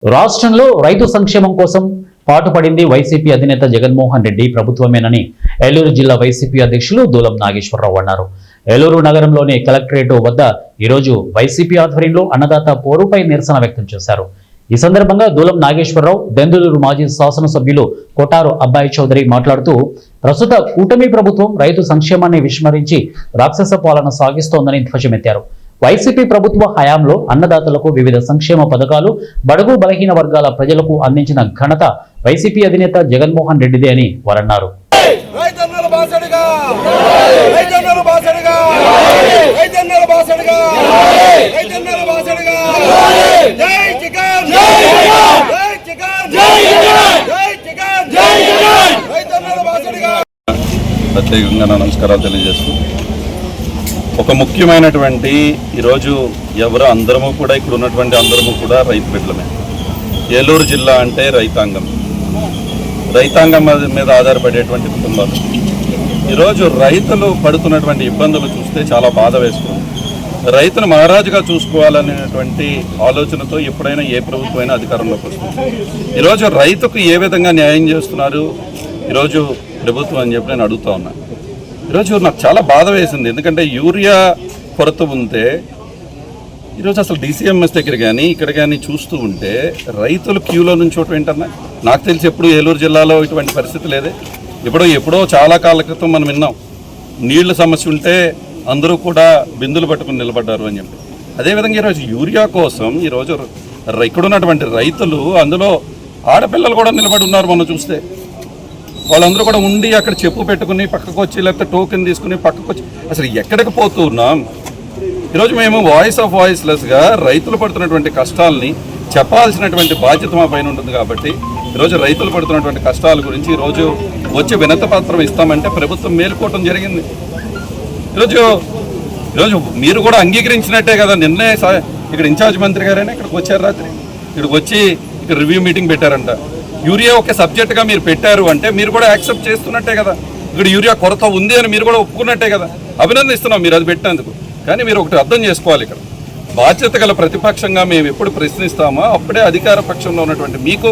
రాష్ట్రంలో రైతు సంక్షేమం కోసం పాటుపడింది వైసీపీ అధినేత జగన్మోహన్ రెడ్డి ప్రభుత్వమేనని ఏలూరు జిల్లా వైసీపీ అధ్యక్షులు దూలం నాగేశ్వరరావు అన్నారు. ఏలూరు నగరంలోని కలెక్టరేట్ వద్ద ఈరోజు వైసీపీ ఆధ్వర్యంలో అన్నదాత పోరుపై నిరసన వ్యక్తం చేశారు. ఈ సందర్భంగా దూలం నాగేశ్వరరావు, దెందులూరు మాజీ శాసనసభ్యులు కొటారు అబ్బాయి చౌదరి మాట్లాడుతూ ప్రస్తుత కూటమి ప్రభుత్వం రైతు సంక్షేమాన్ని విస్మరించి రాక్షస పాలన సాగిస్తోందని ధ్వజమెత్తారు. వైసీపీ ప్రభుత్వ హయాంలో అన్నదాతలకు వివిధ సంక్షేమ పథకాలు బడుగు బలహీన వర్గాల ప్రజలకు అందించిన ఘనత వైసీపీ అధినేత జగన్మోహన్ రెడ్డిదే అని వారన్నారు. ప్రత్యేకంగా నమస్కారాలు తెలియజేస్తూ ఒక ముఖ్యమైనటువంటి ఈరోజు అందరము కూడా ఇక్కడ ఉన్నటువంటి అందరము కూడా రైతు బిడ్డలమే. ఏలూరు జిల్లా అంటే రైతాంగం మీద ఆధారపడేటువంటి కుటుంబాలు. ఈరోజు రైతులు పడుతున్నటువంటి ఇబ్బందులు చూస్తే చాలా బాధ వేస్తుంది. రైతును మహారాజుగా చూసుకోవాలనేటువంటి ఆలోచనతో ఎప్పుడైనా ఏ ప్రభుత్వమైనా అధికారంలోకి వస్తుంది. ఈరోజు రైతుకు ఏ విధంగా న్యాయం చేస్తున్నారు ఈరోజు ప్రభుత్వం అని చెప్పి నేను అడుగుతా ఉన్నాను. ఈరోజు నాకు చాలా బాధ వేసింది. ఎందుకంటే యూరియా కొరత ఉంటే ఈరోజు అసలు DCMS దగ్గర కానీ ఇక్కడ కానీ చూస్తూ ఉంటే రైతులు క్యూలో నుంచోటం ఏంటన్నా నాకు తెలిసి ఎప్పుడు ఏలూరు జిల్లాలో ఇటువంటి పరిస్థితి లేదే. ఎప్పుడో చాలా కాల క్రితం మనం విన్నాం, నీళ్ల సమస్య ఉంటే అందరూ కూడా బిందులు పట్టుకుని నిలబడ్డారు అని చెప్పి. అదేవిధంగా ఈరోజు యూరియా కోసం ఈరోజు ఇక్కడ ఉన్నటువంటి రైతులు, అందులో ఆడపిల్లలు కూడా నిలబడి ఉన్నారు. మనం చూస్తే వాళ్ళందరూ కూడా ఉండి అక్కడ చెప్పు పెట్టుకుని పక్కకు వచ్చి, లేకపోతే టోకెన్ తీసుకుని పక్కకు వచ్చి అసలు ఎక్కడికి పోతూ ఉన్నాం. ఈరోజు మేము వాయిస్లెస్గా రైతులు పడుతున్నటువంటి కష్టాలని చెప్పాల్సినటువంటి బాధ్యత మా పైన ఉంటుంది. కాబట్టి ఈరోజు రైతులు పడుతున్నటువంటి కష్టాల గురించి ఈరోజు వచ్చి వినతి పత్రం ఇస్తామంటే ప్రభుత్వం మేలుకోవటం జరిగింది. ఈరోజు మీరు కూడా అంగీకరించినట్టే కదా. నిన్నే ఇక్కడ ఇన్ఛార్జ్ మంత్రి గారైనా ఇక్కడికి వచ్చారు, రాత్రి ఇక్కడికి వచ్చి ఇక్కడ రివ్యూ మీటింగ్ పెట్టారంట. యూరియా ఒక సబ్జెక్టుగా మీరు పెట్టారు అంటే మీరు కూడా యాక్సెప్ట్ చేస్తున్నట్టే కదా. ఇక్కడ యూరియా కొరత ఉంది అని మీరు కూడా ఒప్పుకున్నట్టే కదా. అభినందిస్తున్నాం మీరు అది పెట్టినందుకు. కానీ మీరు ఒకటి అర్థం చేసుకోవాలి, ఇక్కడ బాధ్యత గల ప్రతిపక్షంగా మేము ఎప్పుడు ప్రశ్నిస్తామో అప్పుడే అధికార పక్షంలో ఉన్నటువంటి మీకు